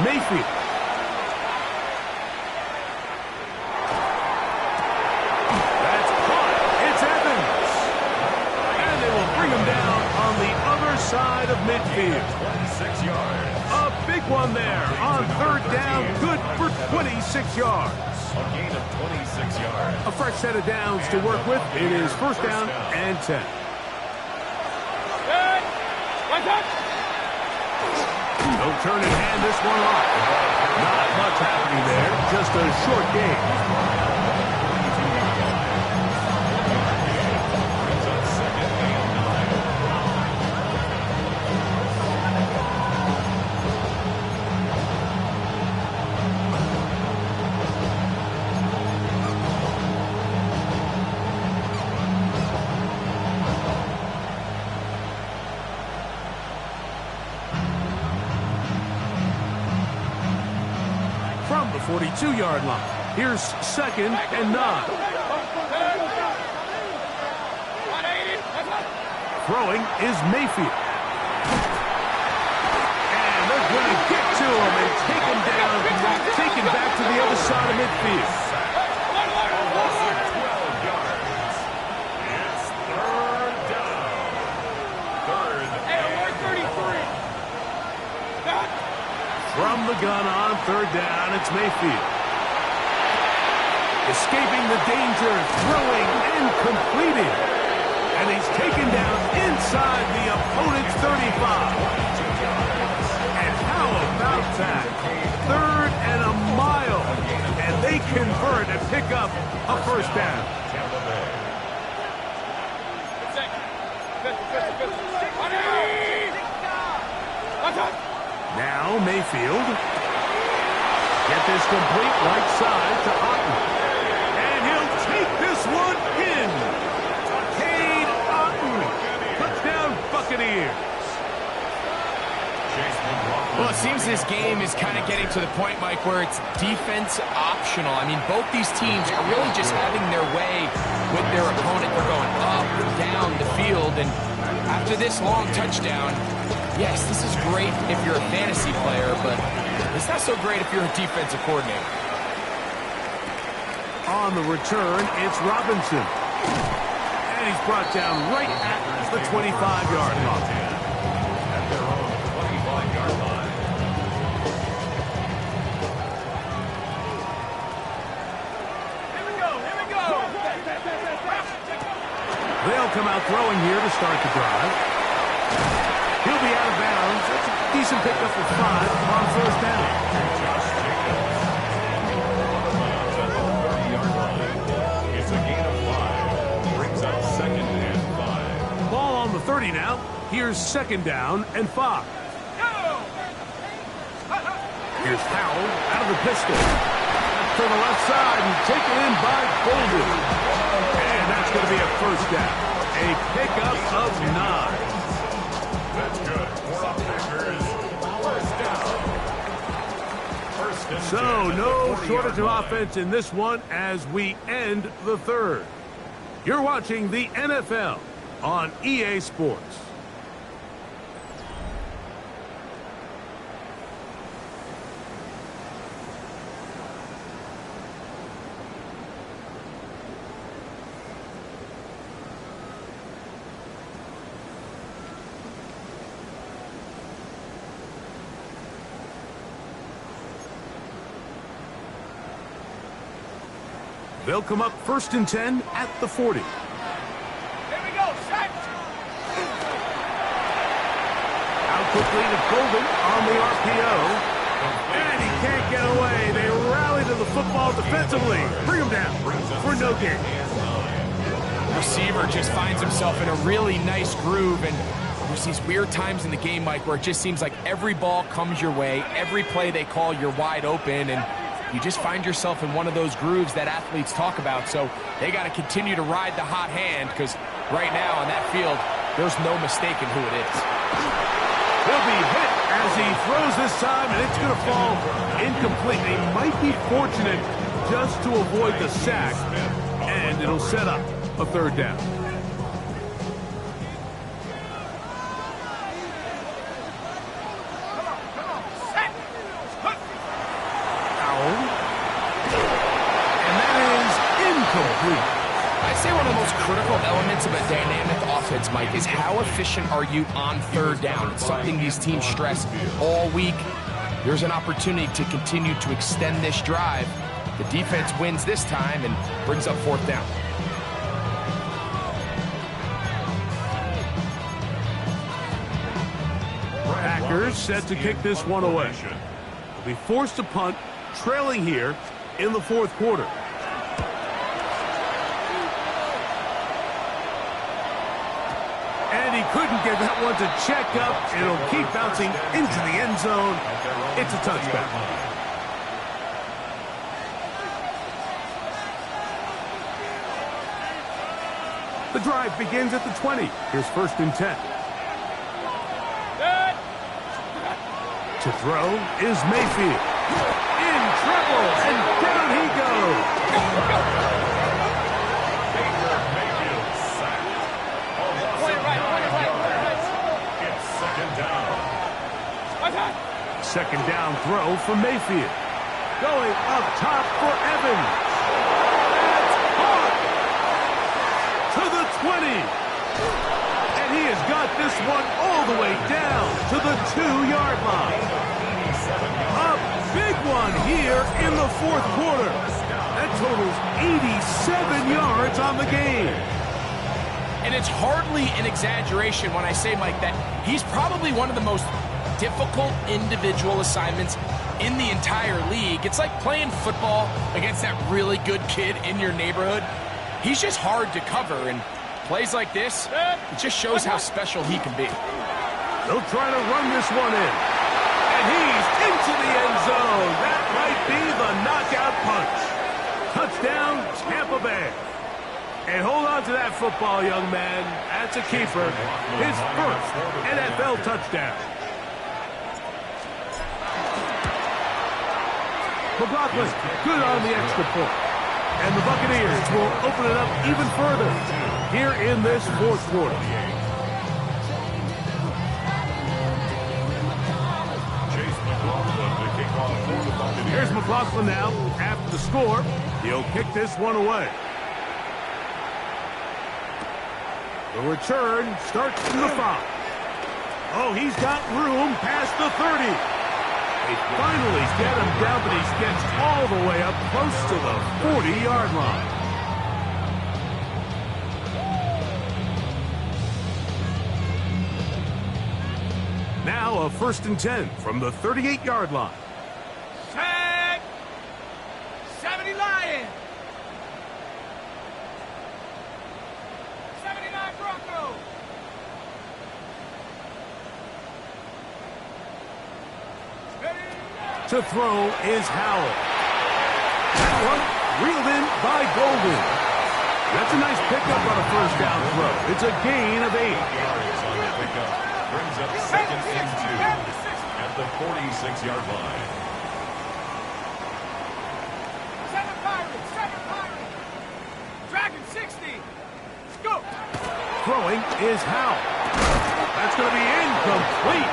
Mayfield. That's caught. It's Evans. And they will bring him down on the other side of midfield. 26 yards. A big one there on third down. Good for 26 yards. A gain of 26 yards. A fresh set of downs to work with. It is first down and 10. Don't turn and hand this one off. Not much happening there. Just a short game. From the 42-yard line. Here's second and 9. Throwing is Mayfield. And they're going to get to him and take him down, take him back to the other side of midfield. It's third down. From the gun on third down, it's Mayfield. Escaping the danger, throwing and completing. And he's taken down inside the opponent's 35. And how about that? Third and a mile. And they convert and pick up a first down. Now Mayfield. Get this complete right side to Otten. And he'll take this one in. Cade Otten. Touchdown Buccaneers. Well, it seems this game is kind of getting to the point, Mike, where it's defense optional. I mean, both these teams are really just having their way with their opponent. They're going up and down the field, and after this long touchdown, yes, this is great if you're a fantasy player, but it's not so great if you're a defensive coordinator. On the return, it's Robinson. And he's brought down right at the 25-yard line. At their own 25-yard line. They'll come out throwing here to start the drive. He'll be out of bounds. That's a decent pickup for 5 on first down. It's a gain of 5. Brings up second and 5. Ball on the 30 now. Here's second down and 5. Here's Howell out of the pistol. To the left side and taken in by Bolden. And that's going to be a first down. A pickup of 9. That's good. For the Packers, first down. So, no shortage of offense in this one as we end the third. You're watching the NFL on EA Sports. They'll come up first and 10 at the 40. Here we go, set! Out quickly to Golden on the RPO. And he can't get away. They rally to the football defensively. Bring him down for no gain. Receiver just finds himself in a really nice groove, and there's these weird times in the game, Mike, where it just seems like every ball comes your way, every play they call, you're wide open, and you just find yourself in one of those grooves that athletes talk about. So they got to continue to ride the hot hand, because right now on that field, there's no mistaking who it is. He'll be hit as he throws this time, and it's going to fall incomplete. They might be fortunate just to avoid the sack, and it'll set up a third down. I'd say one of the most critical elements of a dynamic offense, Mike, is how efficient are you on third down. It's something these teams stress all week. There's an opportunity to continue to extend this drive. The defense wins this time and brings up 4th down. Packers set to kick this one away. They'll be forced to punt, trailing here in the 4th quarter. And he couldn't get that one to check up. It'll keep bouncing into the end zone. It's a touchback. The drive begins at the 20. Here's 1st and 10. To throw is Mayfield. In trouble, and down he goes. Baker Mayfield sacked. It's 2nd down. 2nd down throw for Mayfield. Going up top for Evans. That's caught. To the 20. And he has got this one all the way down to the 2-yard line. A big one here in the 4th quarter. That totals 87 yards on the game. And it's hardly an exaggeration when I say, Mike, that he's probably one of the most difficult individual assignments in the entire league. It's like playing football against that really good kid in your neighborhood. He's just hard to cover, and plays like this, it just shows how special he can be. They'll try to run this one in. And he's into the end zone. That might be the knockout punch. Touchdown, Tampa Bay. And hold on to that football, young man. That's a keeper. His first NFL touchdown. McLaughlin, good on the extra point. And the Buccaneers will open it up even further here in this 4th quarter. Here's McLaughlin now. After the score, he'll kick this one away. The return starts from the 5. Oh, he's got room past the 30. They finally get him down, but he gets all the way up close to the 40-yard line. Now a 1st and 10 from the 38-yard line. Tag! 70 Lions! 79 Broncos! To throw is Howell. That one reeled in by Golden. That's a nice pickup on a 1st down throw. It's a gain of 8. Yards on the pickup. Brings up 2nd and 2 at the 46-yard line. 7 Pirates! 7 Pirates! Dragon 60! Let's go! Throwing is Howell. That's going to be incomplete.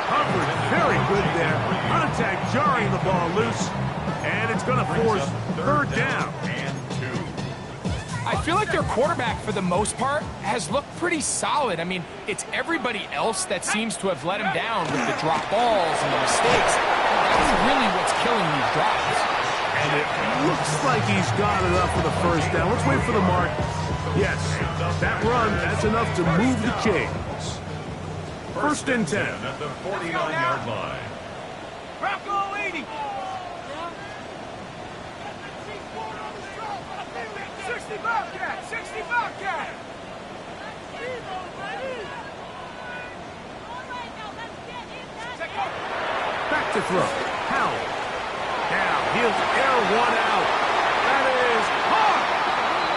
Covered very good there. Contact jarring the ball loose. And it's going to force 3rd down. And 2. I feel like their quarterback, for the most part, has looked pretty solid. I mean, it's everybody else that seems to have let him down with the drop balls and the mistakes. That's really what's killing these drives. And it looks like he's got enough for the 1st down. Let's wait for the mark. Yes, that run, that's enough to move the chains. 1st and 10 at the 49-yard line. Bronco 80! 60 Bobcat! 60 Bobcat! Back to throw. Howell. Now he'll air one out. That is caught.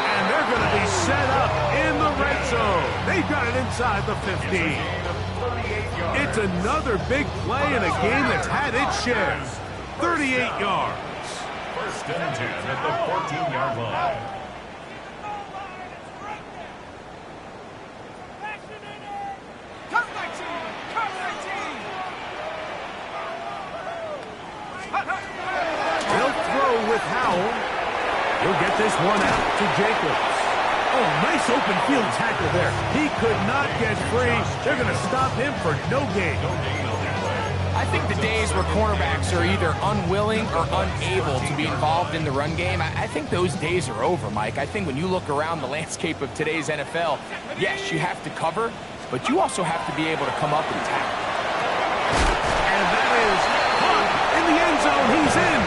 And they're going to be set up in the red zone. They've got it inside the 15. It's another big play in a game that's had its share. 38 yards. 1st and 10 at the 14-yard line. Come 19! Come 19! They'll throw with Howell. He'll get this one out to Jacobs. Oh, nice open field tackle there. He could not get free. They're going to stop him for no gain. No gain on the play. I think the days where cornerbacks are either unwilling or unable to be involved in the run game, I think those days are over, Mike. I think when you look around the landscape of today's NFL, yes, you have to cover, but you also have to be able to come up and tackle. And that is caught in the end zone. He's in.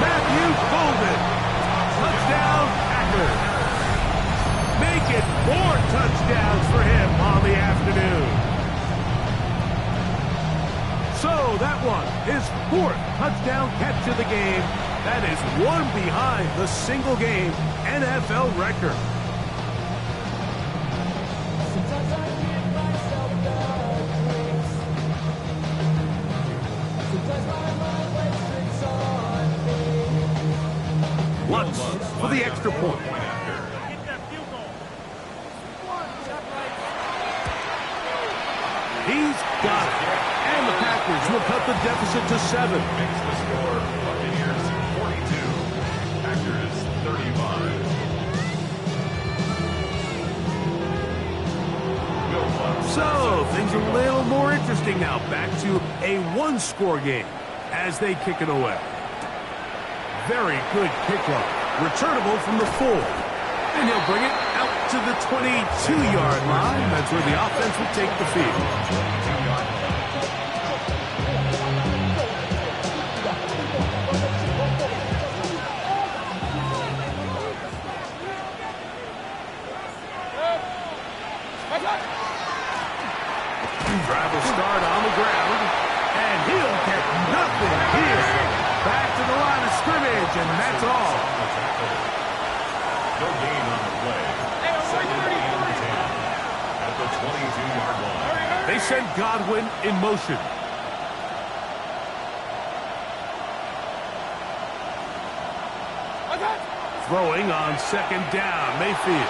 Matthew Golden. Touchdown, Packers. Make it 4 touchdowns for him on the afternoon. So that one, his 4th touchdown catch of the game. That is one behind the single-game NFL record. Lutz for the extra point. He's got it. And the Packers will cut the deficit to 7. Makes the score Buccaneers 42, Packers 35. So, things are a little more interesting now. Back to a one-score game as they kick it away. Very good kickoff. Returnable from the 4. And he'll bring it out to the 22-yard line. That's where the offense will take the field. Drive will start on the ground, and he'll get nothing here. Back to the line of scrimmage, and that's all. No gain on the play. 2nd and 10 at the 22-yard line. They send Godwin in motion. Throwing on 2nd down, Mayfield.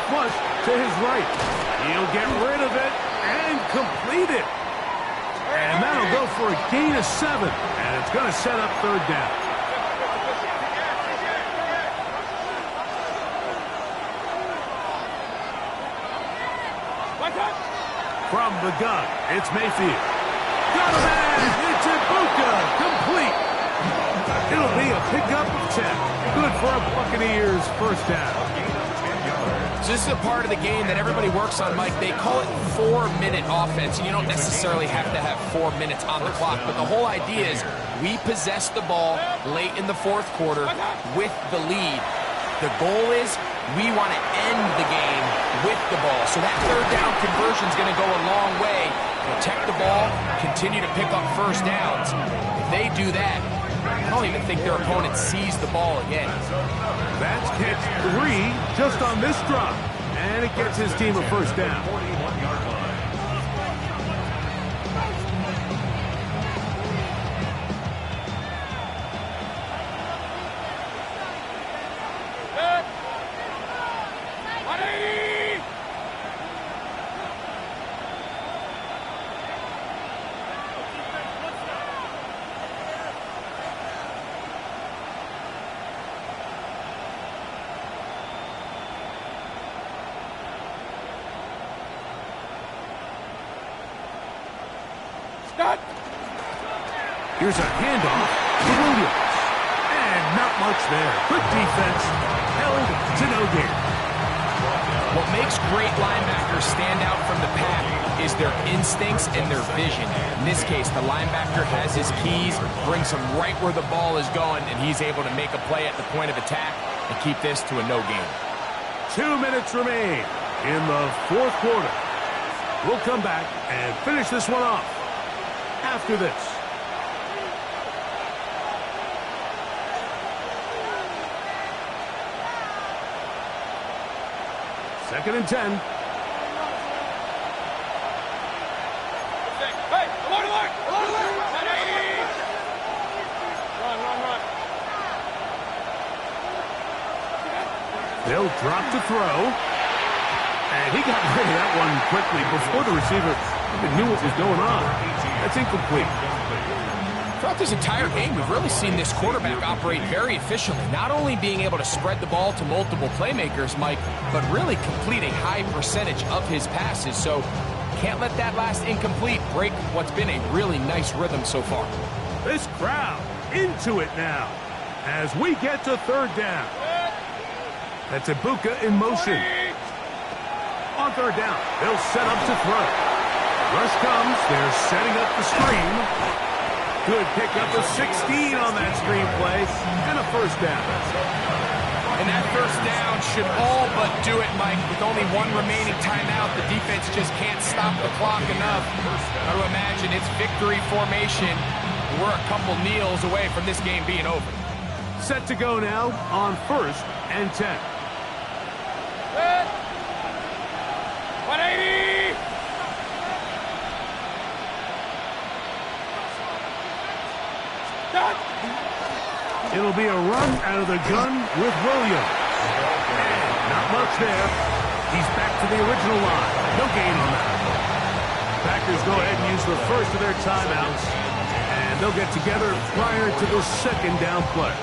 Flush to his right. He'll get rid of it and complete it. And that'll go for a gain of 7. And it's going to set up 3rd down. From the gun, it's Mayfield. Got a man! It's Ibuka! Complete! It'll be a pickup of 10. Good for a Buccaneers 1st down. So this is a part of the game that everybody works on, Mike. They call it 4-minute offense, and you don't necessarily have to have 4 minutes on the clock, but the whole idea is we possess the ball late in the 4th quarter with the lead. The goal is we want to end the game with the ball. So that 3rd down conversion is going to go a long way. Protect the ball, continue to pick up 1st downs. If they do that, I don't even think their opponent sees the ball again. That's catch 3 just on this drop. And it gets his team a 1st down. 41-yard line. Here's a handoff to Williams. And not much there. Good defense. Held to no gain. What makes great linebackers stand out from the pack is their instincts and their vision. In this case, the linebacker has his keys, brings him right where the ball is going, and he's able to make a play at the point of attack and keep this to a no gain. 2 minutes remain in the 4th quarter. We'll come back and finish this one off after this. Second and 10. They'll drop to throw. And he got rid of that one quickly before the receiver even knew what was going on. That's incomplete. Throughout this entire game, we've really seen this quarterback operate very efficiently, not only being able to spread the ball to multiple playmakers, Mike, but really complete a high percentage of his passes. So Can't let that last incomplete break what's been a really nice rhythm so far. This crowd into it now as we get to third down. That's Ibuka in motion. On third down, they'll set up to throw. Rush comes, they're setting up the screen. Good pickup of 16 on that screen play, and a first down. And that first down should all but do it, Mike. With only one remaining timeout, the defense just can't stop the clock enough. Got to imagine it's victory formation. We're a couple kneels away from this game being over. Set to go now on 1st and 10. 180! It'll be a run out of the gun with Williams. And not much there. He's back to the original line. No gain on that. Packers go ahead and use the first of their timeouts. And they'll get together prior to the second down play.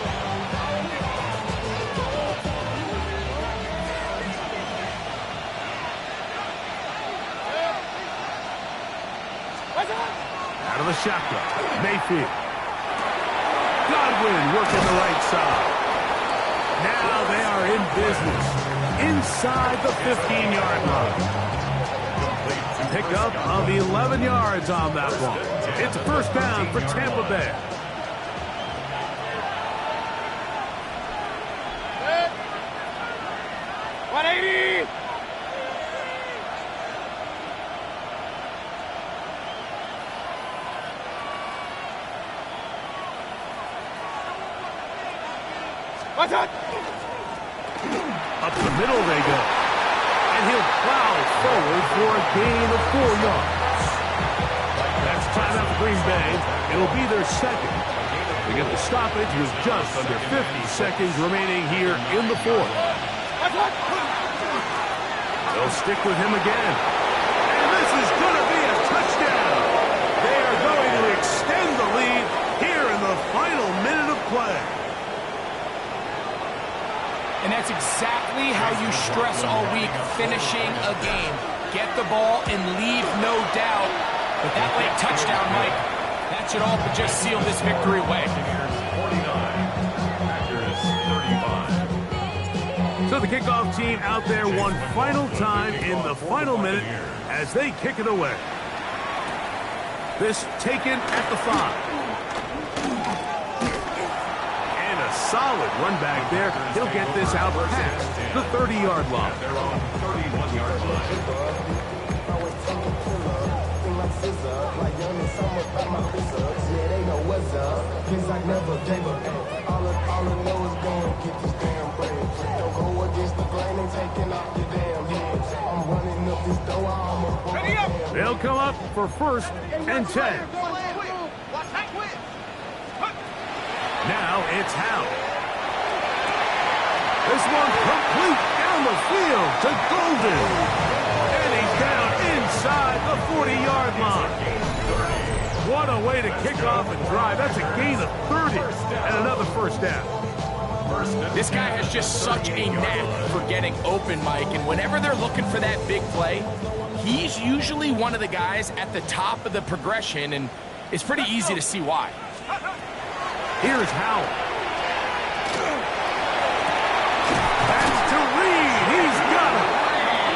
Out of the shotgun, Mayfield. Godwin working the right side. Now they are in business. Inside the 15-yard line. Pickup of 11 yards on that one. It's a first down for Tampa Bay. Up the middle they go. And he'll plow forward for a gain of 4 yards. That's timeout for Green Bay. It'll be their second. They get the stoppage with just under 50 seconds remaining here in the fourth. They'll stick with him again. And this is going to be a touchdown. They are going to extend the lead here in the final minute of play. And that's exactly how you stress all week, finishing a game. Get the ball and leave no doubt. But that late touchdown, Mike, that should all but just seal this victory away. 49, Packers 35. So the kickoff team out there one final time in the final minute as they kick it away. This taken at the 5. Solid run back there. He'll get this out past the 30-yard line. They're on 31-yard line. They'll come up for 1st and 10. Now it's Howe. This one complete down the field to Golden. And he's down inside the 40-yard line. What a way to kick off and drive. That's a gain of 30 and another first down. This guy has just such a knack for getting open, Mike, and whenever they're looking for that big play, he's usually one of the guys at the top of the progression, and it's pretty easy to see why. Here's Howell. That's to Reed. He's got it.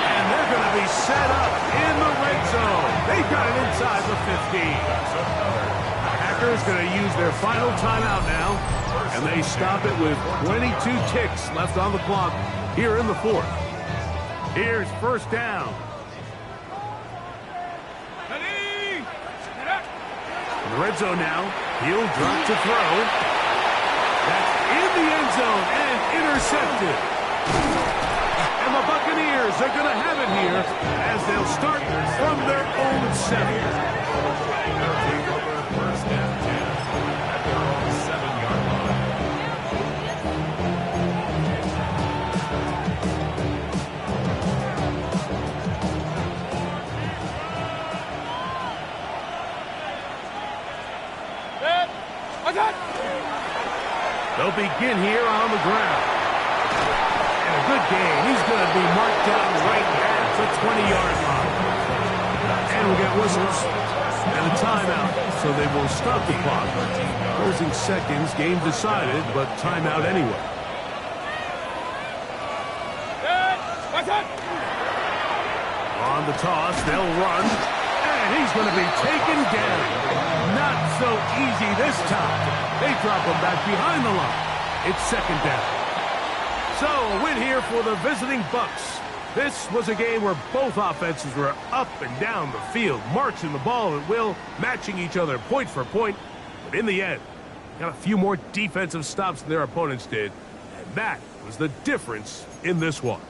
And they're going to be set up in the red zone. They've got it inside the 15. Packers going to use their final timeout now. And they stop it with 22 ticks left on the clock here in the fourth. Here's first down. In the red zone now. He'll drop to throw. That's in the end zone and intercepted. And the Buccaneers are going to have it here as they'll start from their own 7. First and 10 at their own 7-yard line. They'll begin here on the ground. And a good game. He's going to be marked down right at the 20-yard line. will get whistles and a timeout, so they will stop the clock. Closing seconds, game decided, but timeout anyway. On the toss, they'll run, and he's going to be taken down. Not so easy this time. They drop him back behind the line. It's second down. So, a win here for the visiting Bucks. This was a game where both offenses were up and down the field, marching the ball at will, matching each other point for point. But in the end, got a few more defensive stops than their opponents did, and that was the difference in this one.